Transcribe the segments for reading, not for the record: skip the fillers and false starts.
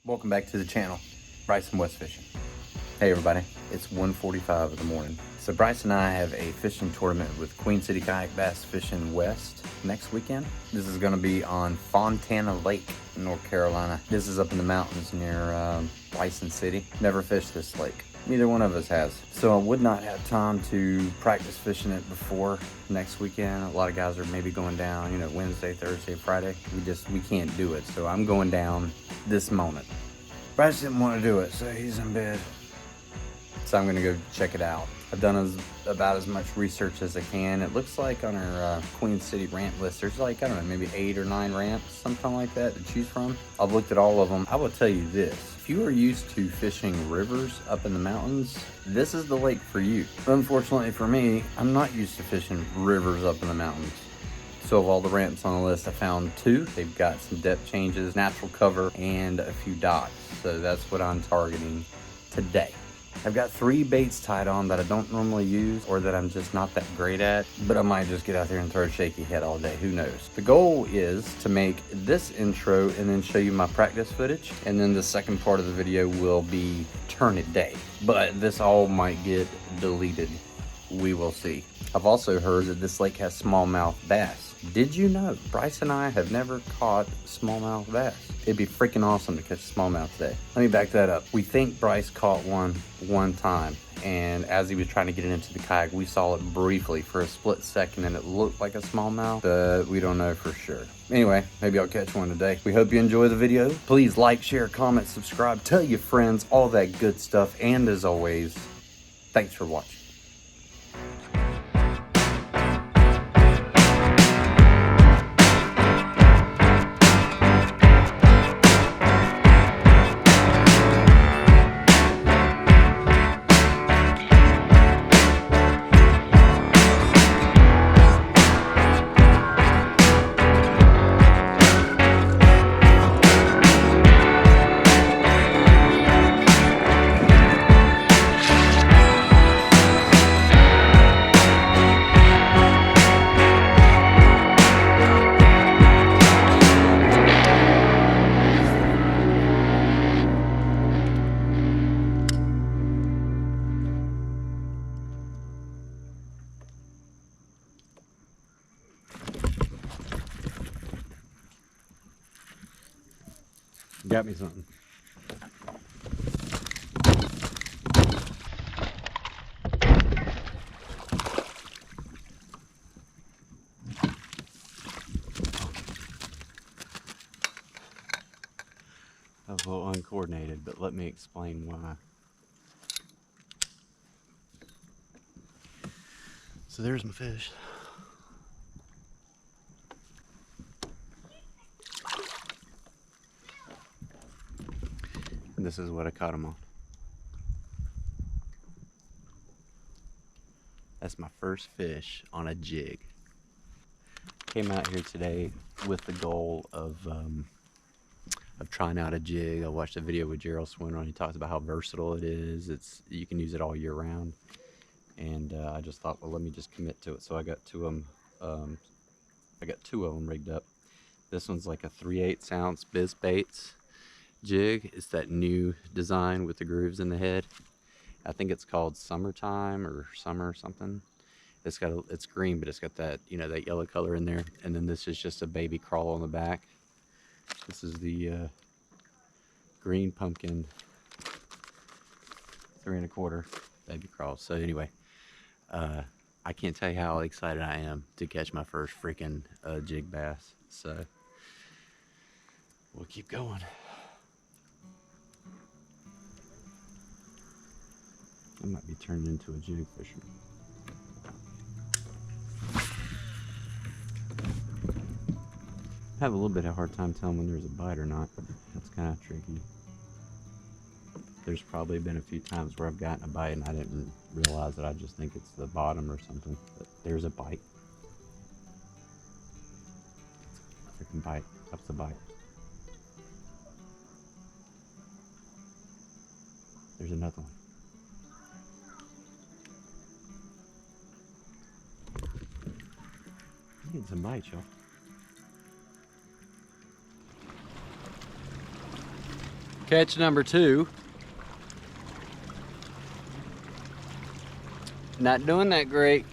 Welcome back to the channel, Bryce and Wes Fishing. Hey everybody, it's 1:45 in the morning. So Bryce and I have a fishing tournament with Queen City Kayak Bass Fishing West next weekend. This is going to be on Fontana Lake in North Carolina. This is up in the mountains near Bryson City. Never fished this lake. Neither one of us has. So I would not have time to practice fishing it before next weekend. A lot of guys are maybe going down, you know, Wednesday, Thursday, Friday. We can't do it. So I'm going down this moment. Bryce didn't want to do it, so he's in bed. So I'm gonna go check it out. I've done about as much research as I can. It looks like on our Queen City ramp list, there's like, I don't know, maybe 8 or 9 ramps, something like that to choose from. I've looked at all of them. I will tell you this, if you are used to fishing rivers up in the mountains, this is the lake for you. But unfortunately for me, I'm not used to fishing rivers up in the mountains. So of all the ramps on the list, I found 2. They've got some depth changes, natural cover, and a few docks. So that's what I'm targeting today. I've got 3 baits tied on that I don't normally use or that I'm just not that great at, but I might just get out there and throw a shaky head all day, who knows. The goal is to make this intro and then show you my practice footage, and then the second part of the video will be Tourney Day, but this all might get deleted. We will see. I've also heard that this lake has smallmouth bass. Did you know Bryce and I have never caught smallmouth bass? It'd be freaking awesome to catch smallmouth today. Let me back that up. We think Bryce caught one time, and as he was trying to get it into the kayak, we saw it briefly for a split second and it looked like a smallmouth, but we don't know for sure. Anyway, maybe I'll catch one today. We hope you enjoy the video. Please like, share, comment, subscribe, tell your friends, all that good stuff, and as always, thanks for watching. Got me something. A little uncoordinated, but let me explain why. So there's my fish. And this is what I caught him on. That's my first fish on a jig. Came out here today with the goal of trying out a jig. I watched a video with Gerald Swinner, and he talks about how versatile it is. You can use it all year round. And I just thought, well, let me just commit to it. So I got 2 of them. I got 2 of them rigged up. This one's like a 3/8 ounce Biz Baits jig. It's that new design with the grooves in the head. I think it's called Summertime or Summer something. It's green, but it's got that, you know, that yellow color in there. And then this is just a baby crawl on the back. This is the green pumpkin 3 1/4 baby crawl. So anyway, I can't tell you how excited I am to catch my first freaking jig bass. So we'll keep going. I might be turned into a jig fisherman. I have a little bit of a hard time telling when there's a bite or not. That's kind of tricky. There's probably been a few times where I've gotten a bite and I didn't realize it. I just think it's the bottom or something. But there's a bite. Freaking bite. That's the bite. There's another one. I'm getting some bites, y'all. Catch number 2. Not doing that great.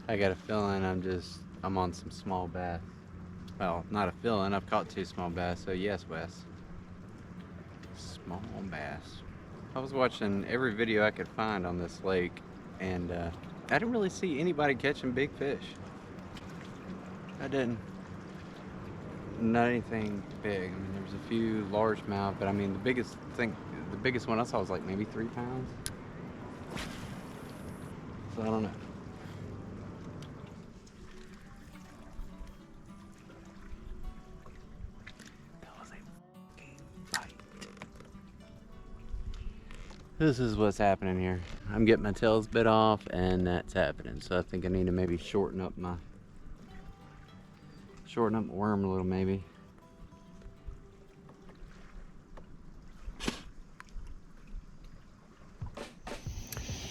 I got a feeling I'm on some small bass. Well, not a feeling, I've caught 2 small bass, so yes, Wes. Small bass. I was watching every video I could find on this lake, and I didn't really see anybody catching big fish. I didn't. Not anything big. I mean, there was a few largemouth, but I mean, the biggest one I saw was like maybe 3 pounds. So I don't know. That was a fucking fight. This is what's happening here. I'm getting my tails bit off, and that's happening. So I think I need to maybe shorten up my worm a little, maybe.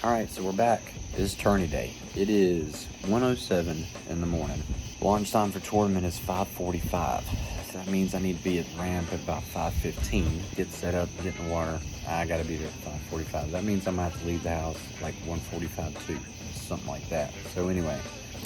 Alright, so we're back. It is tourney day. It is 1:07 in the morning. Launch time for tournament is 5:45. So that means I need to be at ramp at about 5:15. Get set up, get in the water. I gotta be there at 5:45. That means I'm gonna have to leave the house like 1:45 too. Something like that. So anyway,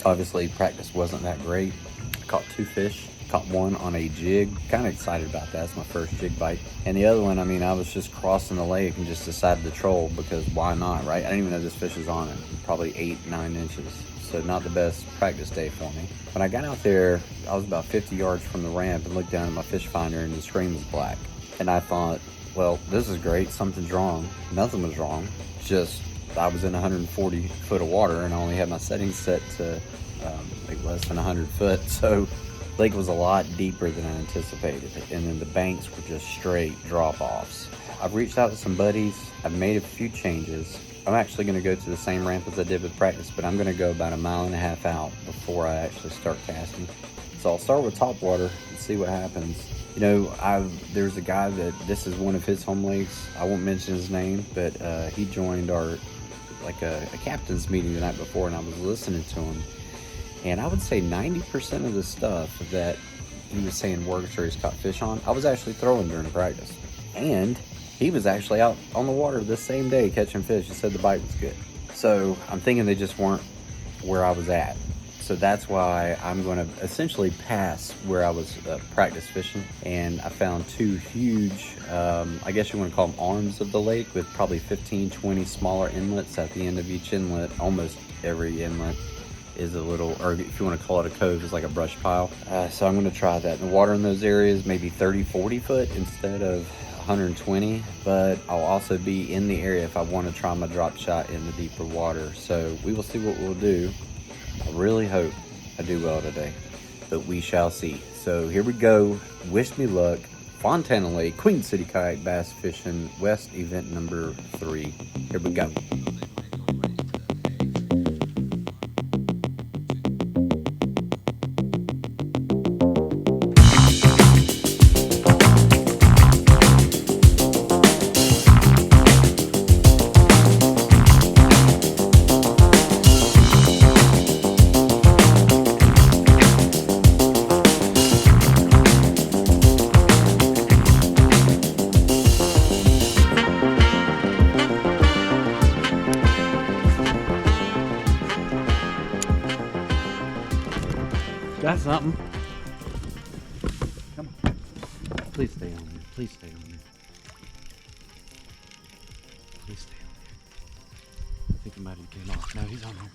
obviously practice wasn't that great. I caught 2 fish. Caught one on a jig. Kind of excited about that. It's my first jig bite. And the other one, I mean, I was just crossing the lake and just decided to troll because why not, right? I didn't even know this fish was on it. Probably 8-9 inches. So not the best practice day for me. When I got out there, I was about 50 yards from the ramp and looked down at my fish finder and the screen was black. And I thought, well, this is great. Something's wrong. Nothing was wrong. Just I was in 140 foot of water and I only had my settings set to like less than 100 foot. So lake was a lot deeper than I anticipated, and then the banks were just straight drop-offs. I've reached out to some buddies. I've made a few changes. I'm actually going to go to the same ramp as I did with practice, but I'm going to go about 1.5 miles out before I actually start casting. So I'll start with top water and see what happens. You know, there's a guy that this is one of his home lakes. I won't mention his name, but he joined our a captain's meeting the night before, and I was listening to him. And I would say 90% of the stuff that he was saying works or he's caught fish on, I was actually throwing during practice. And he was actually out on the water the same day catching fish. He said the bite was good. So I'm thinking they just weren't where I was at. So that's why I'm going to essentially pass where I was practice fishing. And I found 2 huge, I guess you want to call them arms of the lake with probably 15, 20 smaller inlets at the end of each inlet. Almost every inlet is a little, or if you want to call it a cove, is like a brush pile. So I'm going to try that. The water in those areas maybe 30, 40 foot instead of 120, but I'll also be in the area if I want to try my drop shot in the deeper water. So we will see what we'll do. I really hope I do well today, but we shall see. So here we go. Wish me luck. Fontana Lake, Queen City Kayak Bass Fishing West event number 3. Here we go. Got something. Come on. Please stay on there. Please stay on there. Please stay on there. I think he might have came off. No, he's on there.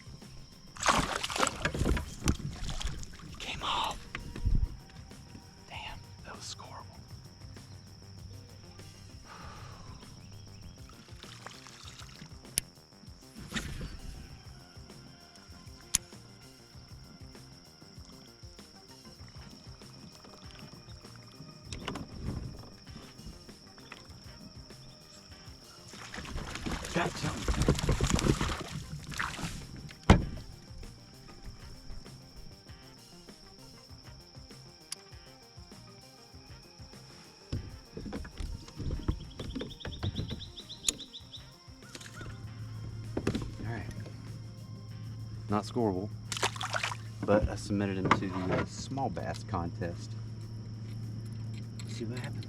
He came off. Damn, that was scoreable. Got something. All right. not scoreable, but I submitted him to the small bass contest. Let's see what happens.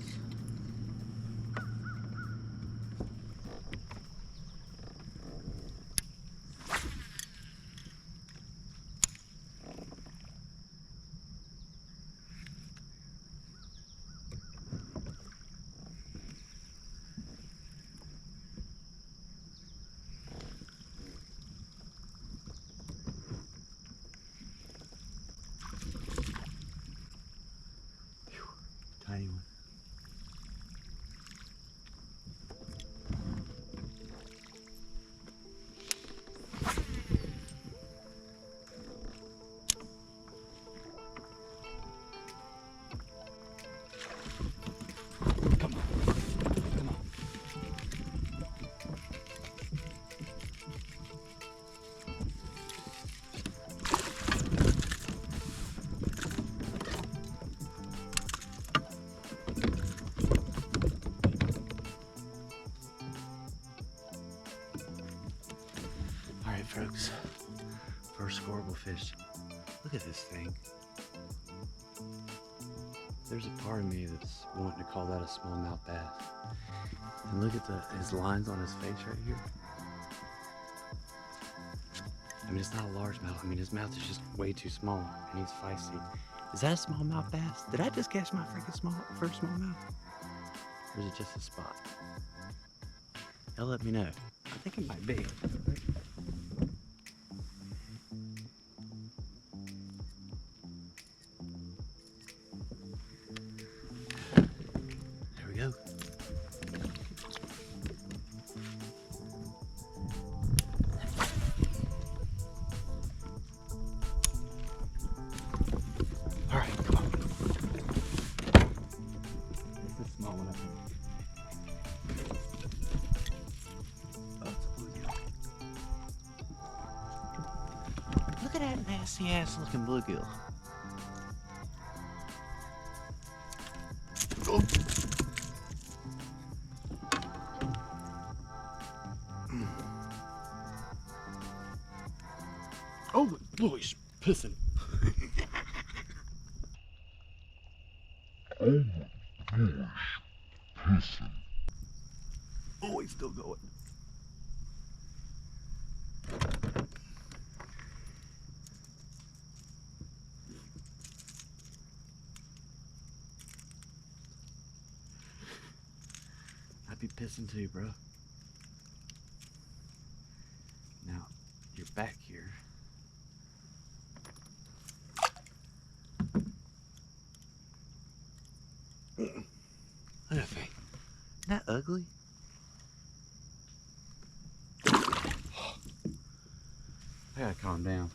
Tiny one. Come on. Come on. All right, folks. First scoreable fish. Look at this thing. There's a part of me that's wanting to call that a smallmouth bass. And look at his lines on his face right here. I mean, it's not a large mouth. I mean, his mouth is just way too small, and he's feisty. Is that a smallmouth bass? Did I just catch my freaking first smallmouth? Or is it just a spot? Y'all let me know. I think it might be. There we go. All right, come on. This is a small one, I think. Oh, it's a bluegill. Look at that nasty ass looking bluegill. Oh. Oh, boy, he's pissing. Oh, he's still going. I'd be pissing too, bro. Now, you're back here. Look at that thing. Isn't that ugly? I gotta calm down.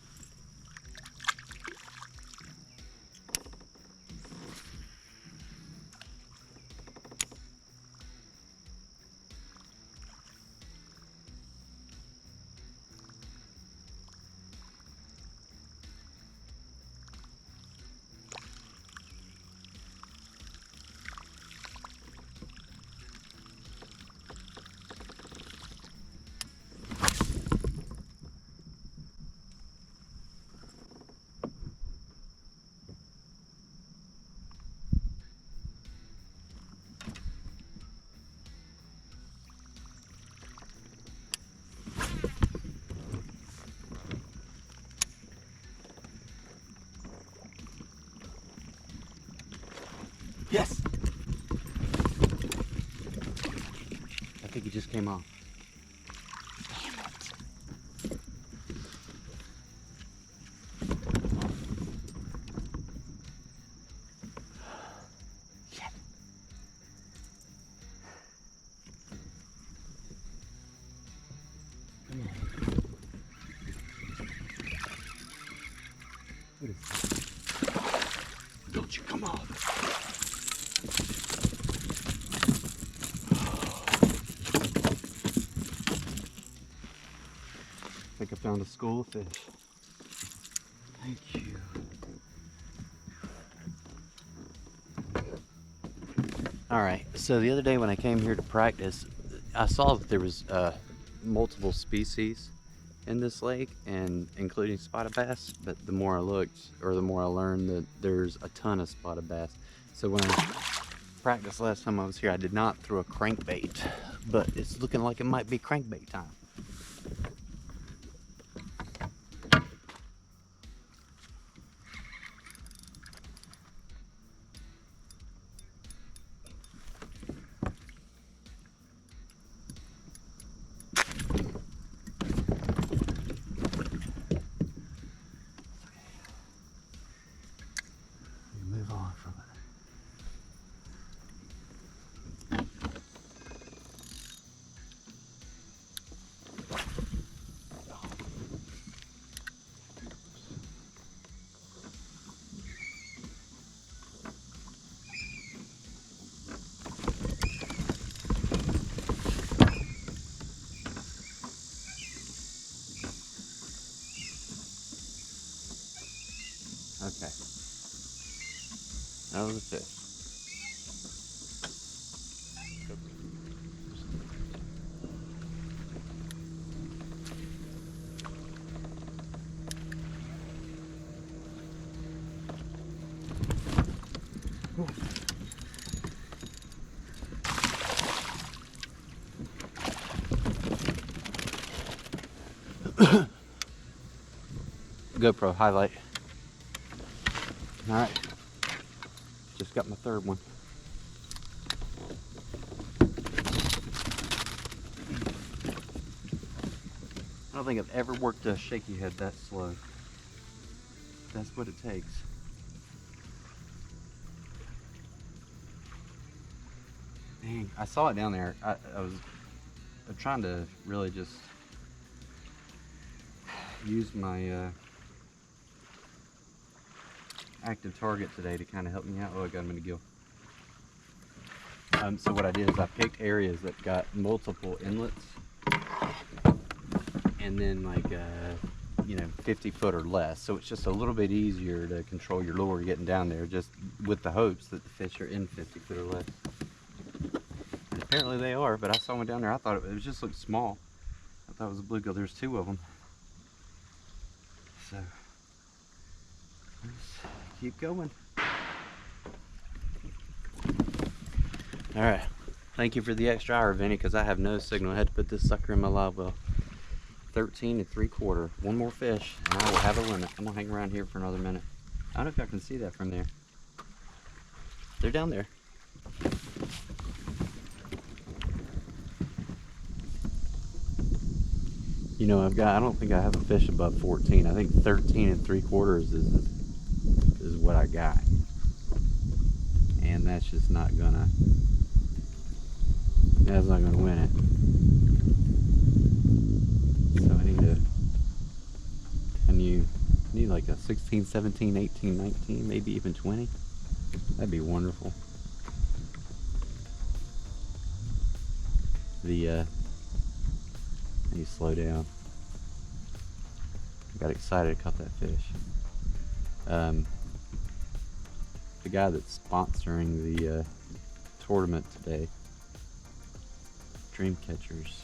Yes! I think he just came off. Damn it. Shit. Come on. What is this? Don't you come off. I think I found a school of fish. Thank you. All right, so the other day when I came here to practice, I saw that there was multiple species in this lake, and including spotted bass, but the more I looked, or the more I learned, that there's a ton of spotted bass. So when I practiced last time I was here, I did not throw a crankbait, but it's looking like it might be crankbait time. Move on from it. Okay. That was a fish. GoPro highlight. All right. Just got my third one. I don't think I've ever worked a shaky head that slow. That's what it takes. Dang, I saw it down there. I'm trying to really just use my active target today to kind of help me out. Oh, I got him in a gill. So what I did is I picked areas that got multiple inlets, and then like 50 foot or less, so it's just a little bit easier to control your lure getting down there, just with the hopes that the fish are in 50 foot or less. And apparently they are, but I saw one down there. I thought it just looked small. I thought it was a bluegill. There's two of them. So let's keep going. All right, thank you for the extra hour, Vinny, because I have no signal. I had to put this sucker in my live well. 13 3/4. One more fish, and I will have a limit. I'm gonna hang around here for another minute. I don't know if y'all can see that from there. They're down there. You know, I don't think I have a fish above 14. I think 13 3/4 is what I got. And that's just not gonna win it. So I need like a 16, 17, 18, 19, maybe even 20. That'd be wonderful. I need to slow down. I got excited to cut that fish. The guy that's sponsoring the tournament today, Dream Catchers,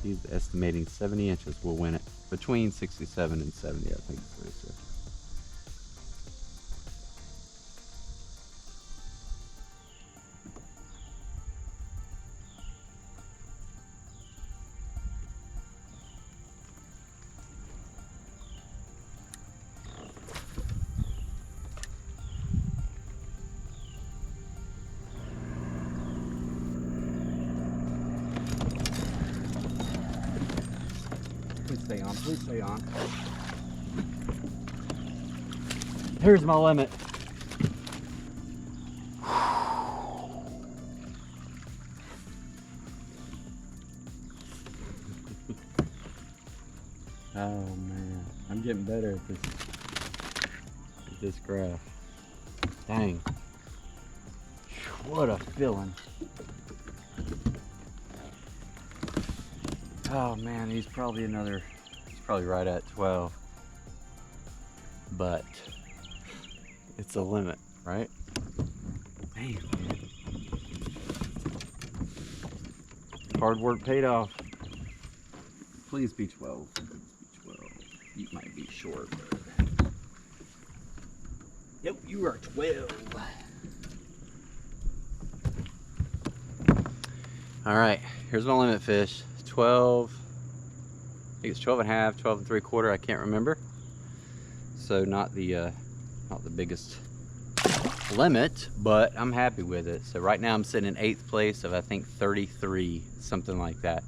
he's estimating 70 inches will win it. Between 67 and 70, I think is what he said. Please stay on, please stay on. Here's my limit. Oh man, I'm getting better at this graph. Dang. What a feeling. Oh man, he's probably right at 12. But it's a limit, right? Man. Hard work paid off. Please be 12. Please be 12. You might be short. Yep, you are 12. All right, here's my limit fish. 12. I think it's 12 and a half, 12 and 3/4. I can't remember. So not the biggest limit, but I'm happy with it. So right now I'm sitting in 8th place of I think 33, something like that.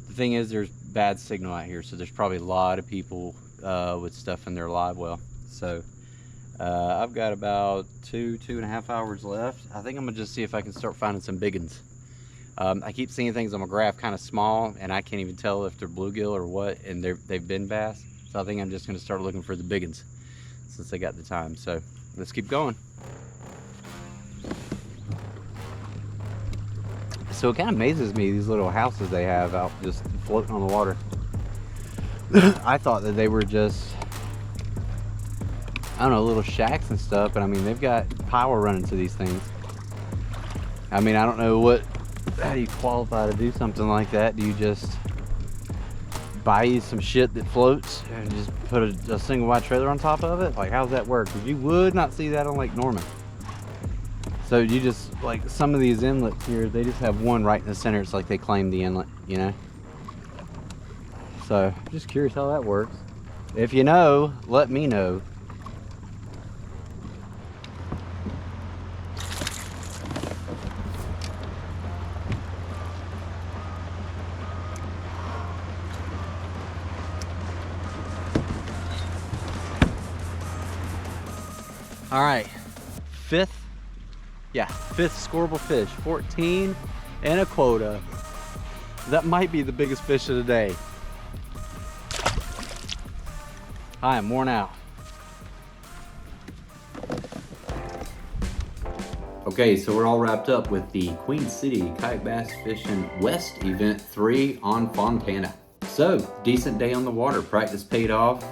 The thing is, there's bad signal out here, so there's probably a lot of people with stuff in their live well. So I've got about 2.5 hours left. I think I'm gonna just see if I can start finding some big ones. I keep seeing things on my graph kind of small, and I can't even tell if they're bluegill or what, and they've been bass. So I think I'm just gonna start looking for the big ones since I got the time. So let's keep going. So it kind of amazes me, these little houses they have out just floating on the water. I thought that they were just, I don't know, little shacks and stuff, but I mean, they've got power running to these things. I mean, I don't know how do you qualify to do something like that? Do you just buy you some shit that floats and just put a single wide trailer on top of it? Like, how's that work? Because you would not see that on Lake Norman. So you just, like, some of these inlets here, they just have one right in the center. It's like they claim the inlet, you know? So, just curious how that works. If you know, let me know. All right, fifth scoreable fish, 14 and a quota. That might be the biggest fish of the day. I am worn out. Okay, so we're all wrapped up with the Queen City Kayak Bass Fishing West Event 3 on Fontana. So, decent day on the water. Practice paid off,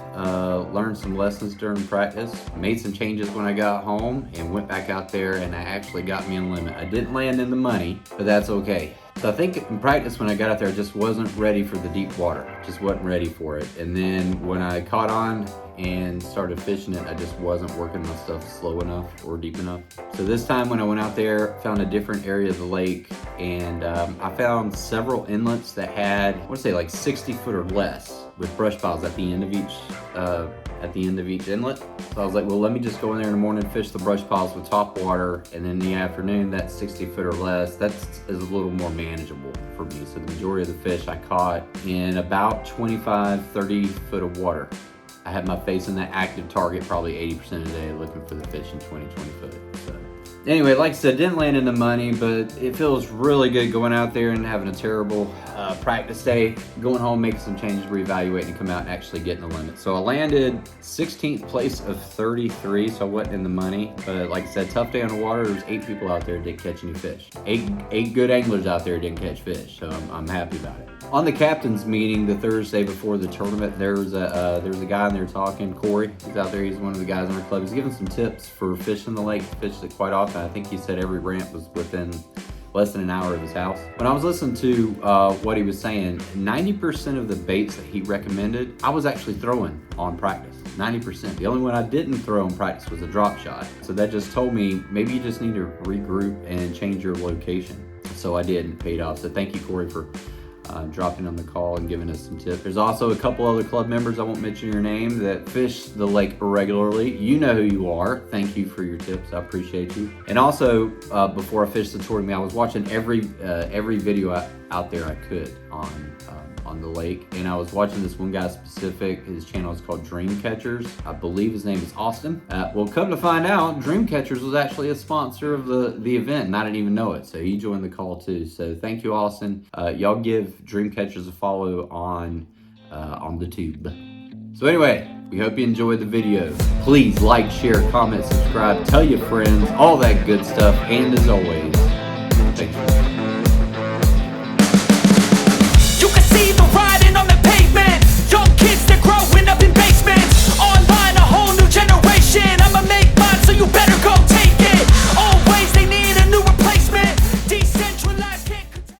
learned some lessons during practice, made some changes when I got home, and went back out there, and I actually got me in limit. I didn't land in the money, but that's okay. So I think in practice when I got out there, I just wasn't ready for the deep water. Just wasn't ready for it. And then when I caught on and started fishing it, I just wasn't working my stuff slow enough or deep enough. So this time when I went out there, found a different area of the lake, and I found several inlets that had, I want to say like 60 foot or less with brush piles at the end of each inlet. So I was like, well, let me just go in there in the morning, fish the brush piles with top water, and then in the afternoon, that 60 foot or less, that is a little more manageable for me. So the majority of the fish I caught in about 25, 30 foot of water. I had my face in that active target probably 80% of the day looking for the fish in 20 foot. So anyway, like I said, didn't land in the money, but it feels really good going out there and having a terrible practice day, going home, making some changes, reevaluating, and come out and actually getting the limit. So I landed 16th place of 33, so I wasn't in the money. But like I said, tough day on the water. There's 8 people out there that didn't catch any fish. Eight good anglers out there didn't catch fish, so I'm happy about it. On the captain's meeting the Thursday before the tournament, there was a guy in there talking, Corey. He's out there. He's one of the guys in our club. He's giving some tips for fishing the lake. He fishes it quite often. I think he said every ramp was within less than an hour of his house. When I was listening to what he was saying, 90% of the baits that he recommended, I was actually throwing on practice. 90%. The only one I didn't throw in practice was a drop shot. So that just told me maybe you just need to regroup and change your location. So I did, and it paid off. So thank you, Corey, for dropping on the call and giving us some tips. There's also a couple other club members, I won't mention your name, that fish the lake regularly. You know who you are. Thank you for your tips. I appreciate you. And also, before I fished the tournament, I was watching every video out there I could on the lake, and I was watching this one guy specific. His channel is called Dream Catchers. I believe his name is Austin. Well, come to find out, Dream Catchers was actually a sponsor of the event, and I didn't even know it. So he joined the call too. So thank you, Austin. Y'all give Dream Catchers a follow on the tube. So anyway, we hope you enjoyed the video. Please like, share, comment, subscribe, tell your friends, all that good stuff. And as always, thank you.